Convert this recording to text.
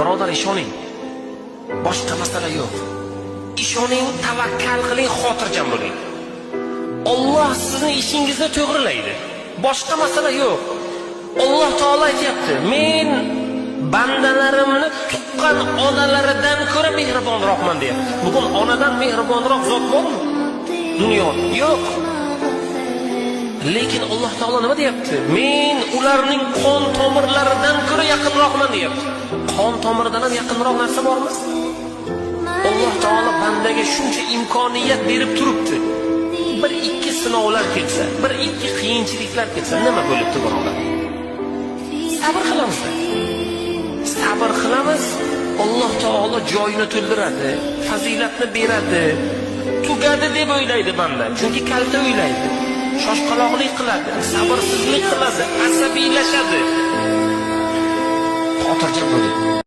Birodar, ishoning. Boshqa masala yo'q. Ishoning, tavakkal qiling, xotirjam bo'ling. Alloh sizning ishingizni to'g'rilaydi. Boshqa masala yo'q. Alloh taolo aytayapti, men bandalarimni tuqqan onalaridan ko'ra mehribonroqman deyapti. Bugun onadan mehribonroq zot bormi? Dunyoda yo'q. Lekin Alloh taolo nima deyapti? Men ularning qon tomirlaridan ko'ra yaqinroqman deyapti. Qon tomiridan ham yaqinroq narsa bormi? Alloh taolo bandaga shuncha imkoniyat berib turibdi. Bir ikki sinovlar kelsa, bir ikki qiyinchiliklar kelsa, nima bo'libdi birodar? Sabr qilamiz. Sabr qilamiz, Alloh taolo joyini to'ldiradi, fazilatni beradi. Tugadi deb o'ylaydi banda, chunki kalta o'ylaydi. Shoshqaloqlik qiladi, sabrsizlik qiladi, asabiylashadi. Xotirjam bo'ling.